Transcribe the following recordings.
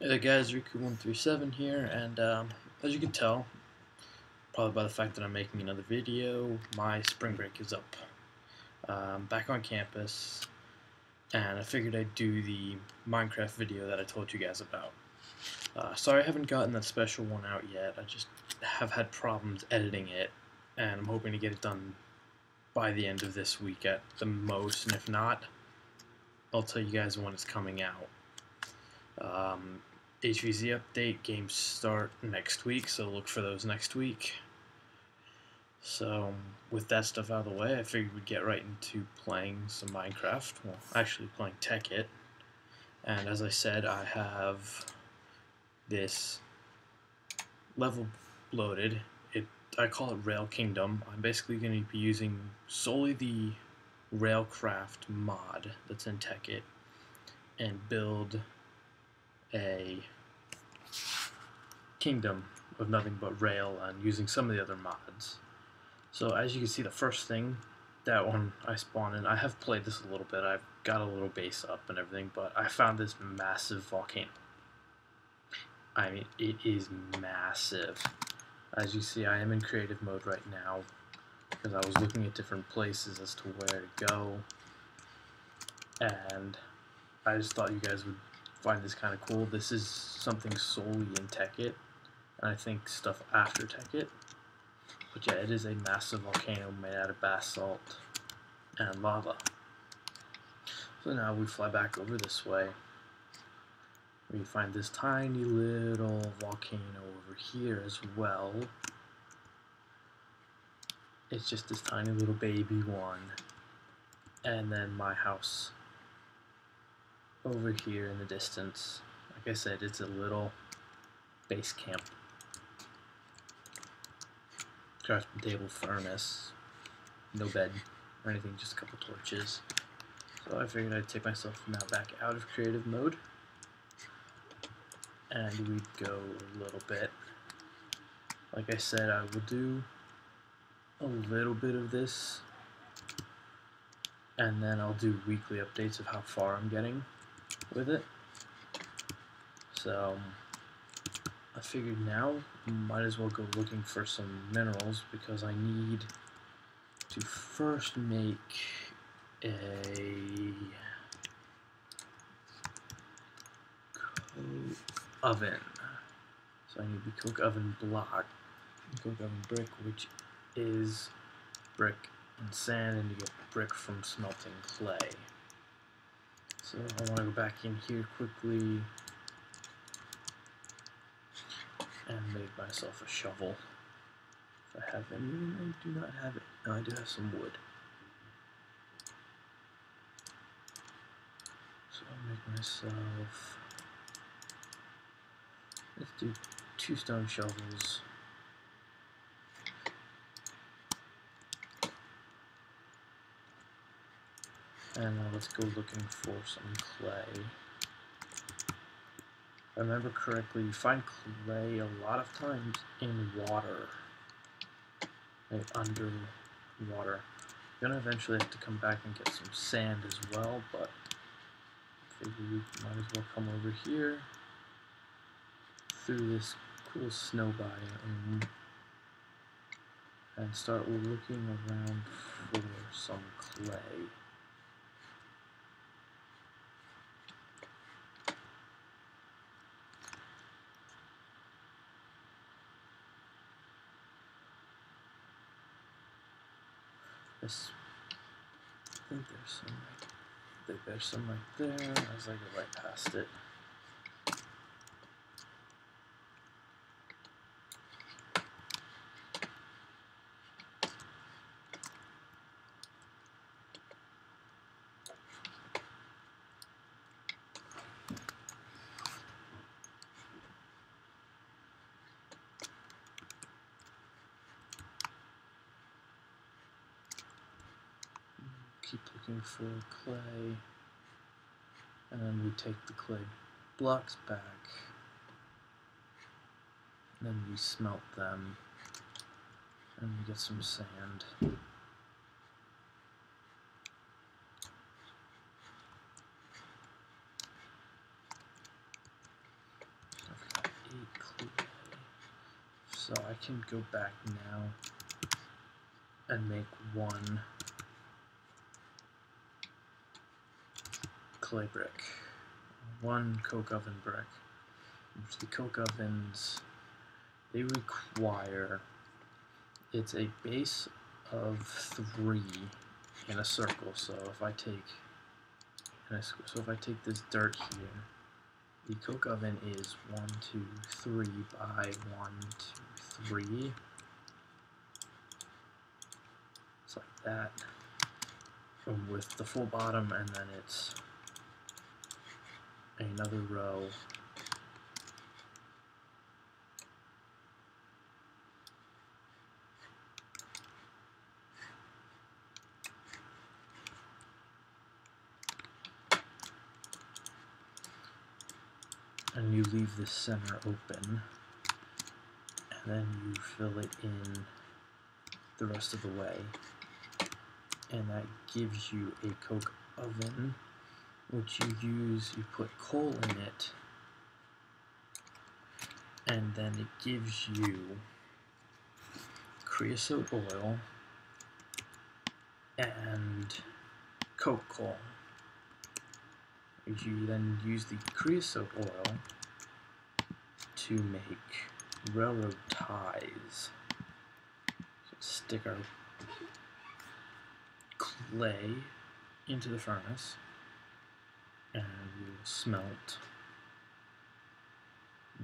Hey there guys, Riku137 here, and as you can tell, probably by the fact that I'm making another video, my spring break is up. Back on campus, and I figured I'd do the Minecraft video that I told you guys about. Sorry I haven't gotten that special one out yet, I just have had problems editing it, and I'm hoping to get it done by the end of this week at the most, and if not, I'll tell you guys when it's coming out. HVZ update, games start next week, so look for those next week. So, with that stuff out of the way, I figured we'd get right into playing some Minecraft. Well, actually playing Tekkit. And as I said, I have this level loaded. I call it Rail Kingdom. I'm basically going to be using solely the Railcraft mod that's in Tekkit and build a kingdom of nothing but rail and using some of the other mods. So as you can see, the first thing, that one I spawned in, I have played this a little bit, I've got a little base up and everything, but I found this massive volcano. I mean, it is massive. As you see, I am in creative mode right now, because I was looking at different places as to where to go, and I just thought you guys would find this kind of cool. This is something solely in Tekkit, and I think stuff after Tekkit. But yeah, it is a massive volcano made out of basalt and lava. So now we fly back over this way. We find this tiny little volcano over here as well. It's just this tiny little baby one. And then my house over here in the distance. Like I said, it's a little base camp. Crafting table, furnace, no bed or anything, just a couple torches. So I figured I'd take myself now back out of creative mode, and we'd go a little bit. Like I said, I will do a little bit of this, and then I'll do weekly updates of how far I'm getting with it. So I figured now might as well go looking for some minerals, because I need to first make a oven. So I need the coke oven block, coke oven brick, which is brick and sand, and you get brick from smelting clay. So I want to go back in here quickly and make myself a shovel. If I have any, I do not have it. No, I do have some wood. So I'll make myself, let's do 2 stone shovels. And now let's go looking for some clay. If I remember correctly, you find clay a lot of times in water, like under water. You're gonna eventually have to come back and get some sand as well, but I figure we might as well come over here through this cool snow biome and start looking around for some clay. I think there's some right there as I go right past it. Keep looking for clay, and then we take the clay blocks back, and then we smelt them, and we get some sand. So I can go back now and make one clay brick, one coke oven brick, which the coke ovens, they require, it's a base of 3 in a circle. So if I take this dirt here, the coke oven is 1, 2, 3 by 1, 2, 3. It's like that. And with the full bottom, and then it's another row. And you leave the center open, and then you fill it in the rest of the way, and that gives you a coke oven, which you put coal in it, and then it gives you creosote oil and coke coal. You then use the creosote oil to make railroad ties. So stick our clay into the furnace, and we will smelt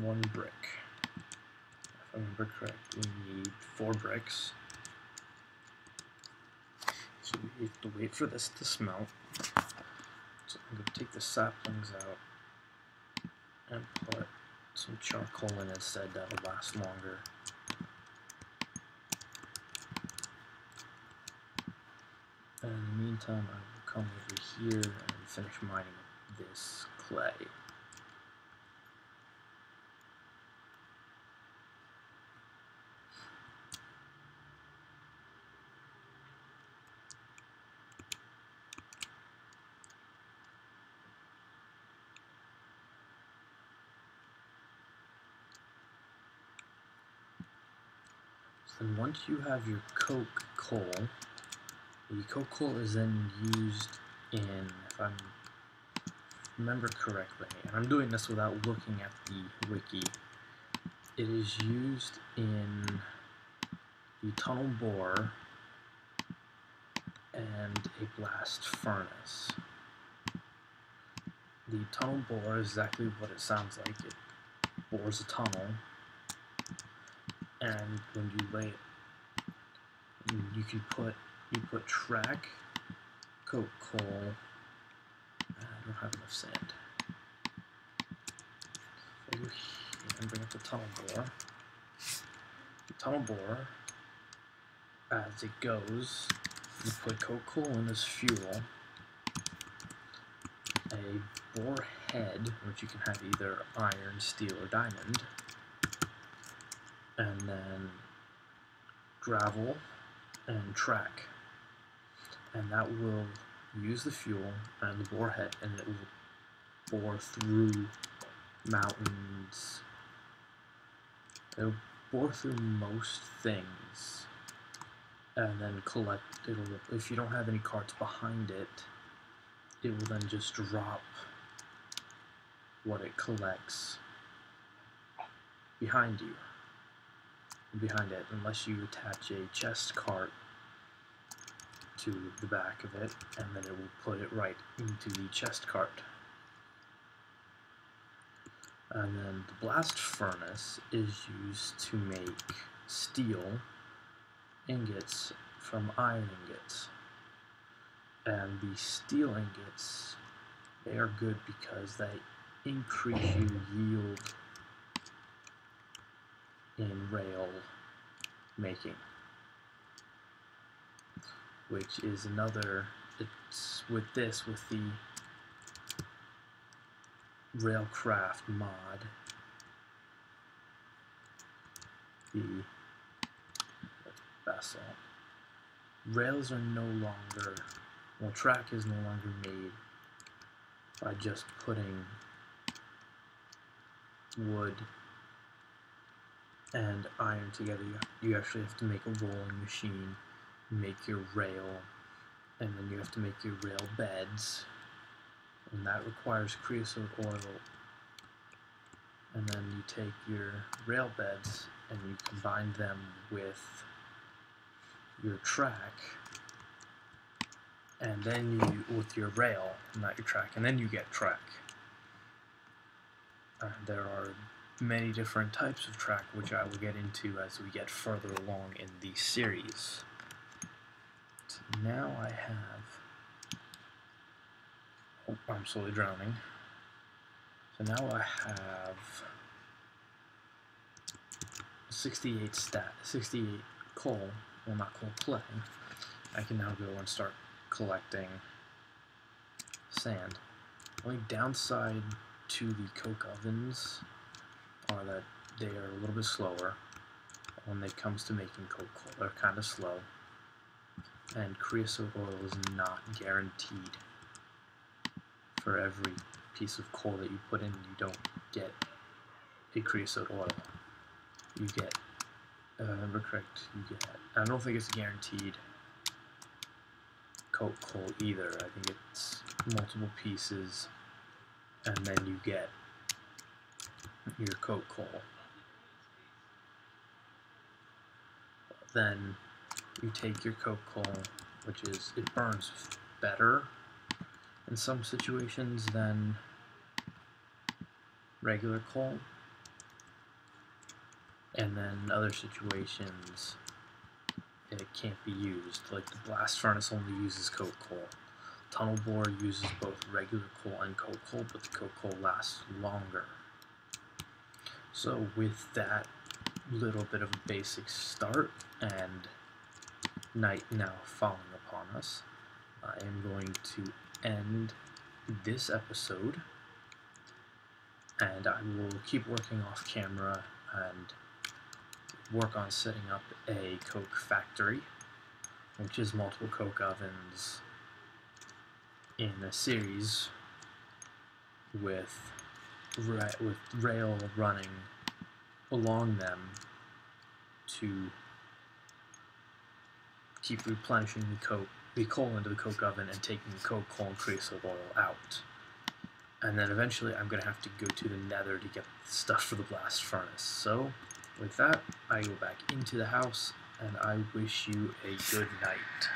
1 brick. If I remember correctly, we need 4 bricks. So we have to wait for this to smelt. So I'm going to take the saplings out and put some charcoal in instead. That'll last longer. And in the meantime, I will come over here and finish mining this clay. And once you have your coke coal, the coke coal is then used in, if I remember correctly, and I'm doing this without looking at the wiki, it is used in the tunnel bore and a blast furnace. The tunnel bore is exactly what it sounds like. It bores a tunnel, and when you lay it, you put track, coke coal. I don't have enough sand. Over here and bring up the tunnel bore. The tunnel bore, as it goes, you put coke coal in as fuel. A bore head, which you can have either iron, steel, or diamond, and then gravel and track, and that will use the fuel and the bore head, and it will bore through mountains. It'll bore through most things, and then collect. If you don't have any carts behind it, it will then just drop what it collects behind you. Behind it, unless you attach a chest cart to the back of it, and then it will put it right into the chest cart. And then the blast furnace is used to make steel ingots from iron ingots. And the steel ingots, they are good because they increase your yield in rail making, which is another, it's with the Railcraft mod, the vessel, rails are no longer, well, track is no longer made by just putting wood and iron together. You actually have to make a rolling machine, make your rail, and then you have to make your rail beds, and that requires creosote oil. And then you take your rail beds and you combine them with your track, and then you with your rail, not your track, and then you get track. There are many different types of track, which I will get into as we get further along in the series. So now I have... Oh, I'm slowly drowning. So now I have 68 coal, well, not coal, clay. I can now go and start collecting sand. The only downside to the coke ovens are that they are a little bit slower when it comes to making coke coal. They're kind of slow, and creosote oil is not guaranteed. For every piece of coal that you put in, you don't get a creosote oil. You get, if I remember correct, I don't think it's guaranteed coke coal either. I think it's multiple pieces, and then you get your coke coal. Then you take your coke coal, which is, it burns better in some situations than regular coal, and then in other situations it can't be used. Like the blast furnace only uses coke coal. Tunnel bore uses both regular coal and coke coal, but the coke coal lasts longer. So with that little bit of a basic start and night now falling upon us, I am going to end this episode, and I will keep working off camera and work on setting up a coke factory, which is multiple coke ovens in a series with rail running along them to keep replenishing the coal into the coke oven and taking the coke, coal, and creosote oil out. And then eventually I'm going to have to go to the nether to get stuff for the blast furnace. So with that, I go back into the house, and I wish you a good night.